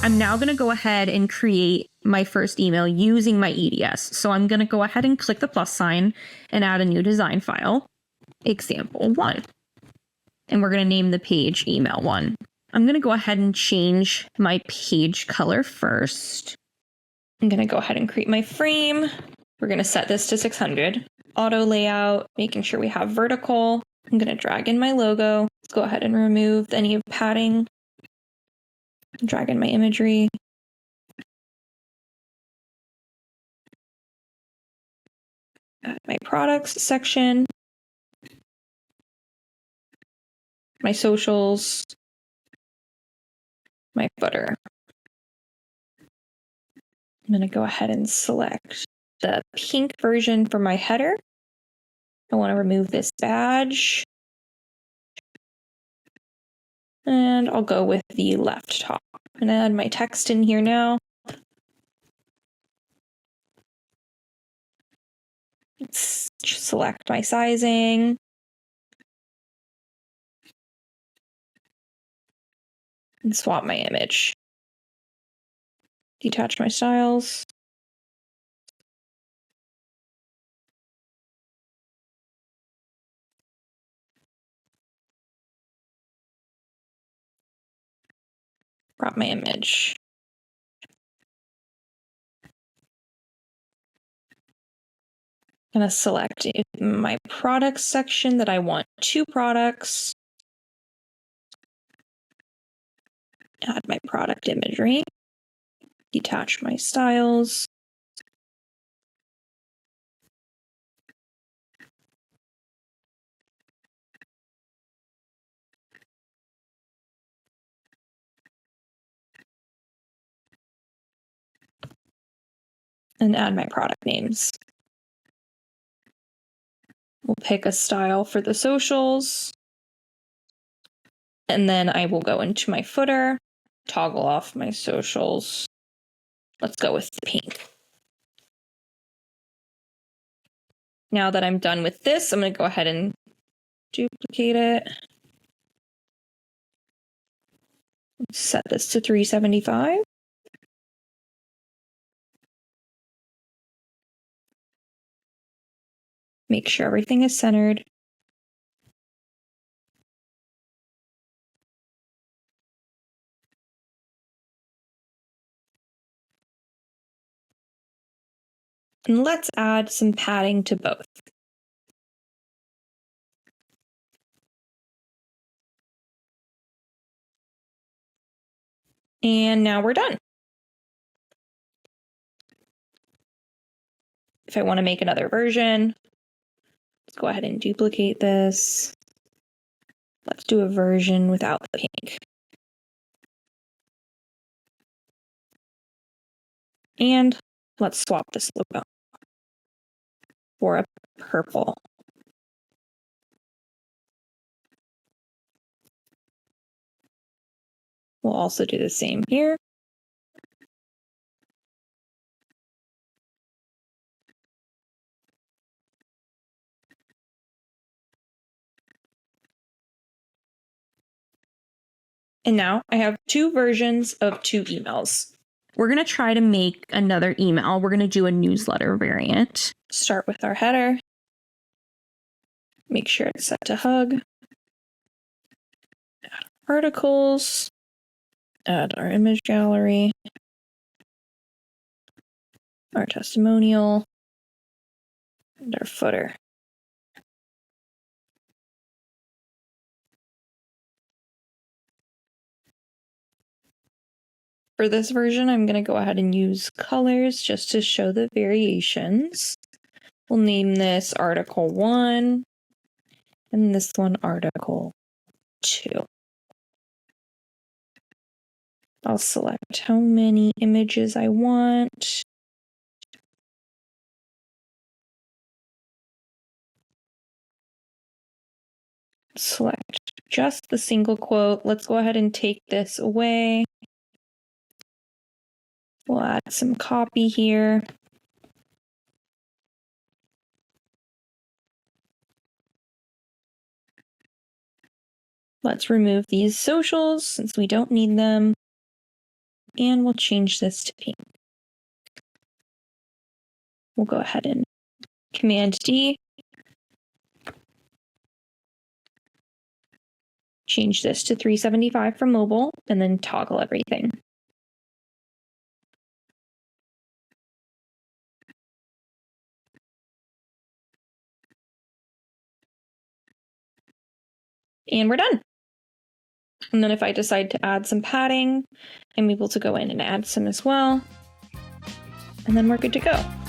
I'm now going to go ahead and create my first email using my EDS. So I'm going to go ahead and click the plus sign and add a new design file, example 1. And we're going to name the page email 1. I'm going to go ahead and change my page color first. I'm going to go ahead and create my frame. We're going to set this to 600. Auto layout, making sure we have vertical. I'm going to drag in my logo. Let's go ahead and remove any of padding. Drag in my imagery. Add my products section. My socials. My footer. I'm going to go ahead and select the pink version for my header. I want to remove this badge. And I'll go with the left top. I'm going to add my text in here now. Let's select my sizing. And swap my image. Detach my styles. Crop my image. I'm going to select my products section that I want 2 products. Add my product imagery. Detach my styles. And add my product names. We'll pick a style for the socials. And then I will go into my footer, toggle off my socials. Let's go with the pink. Now that I'm done with this, I'm going to go ahead and duplicate it. Set this to 375. Make sure everything is centered. And let's add some padding to both. And now we're done. If I want to make another version, let's go ahead and duplicate this. Let's do a version without the pink. And let's swap this logo for a purple. We'll also do the same here. And now I have 2 versions of 2 emails. We're going to try to make another email. We're going to do a newsletter variant. Start with our header. Make sure it's set to hug. Add articles. Add our image gallery. Our testimonial. And our footer. For this version, I'm going to go ahead and use colors just to show the variations. We'll name this Article 1 and this one Article 2. I'll select how many images I want. Select just the single quote. Let's go ahead and take this away. We'll add some copy here. Let's remove these socials since we don't need them. And we'll change this to pink. We'll go ahead and Command D. Change this to 375 for mobile, and then toggle everything. And we're done. And then if I decide to add some padding, I'm able to go in and add some as well. And then we're good to go.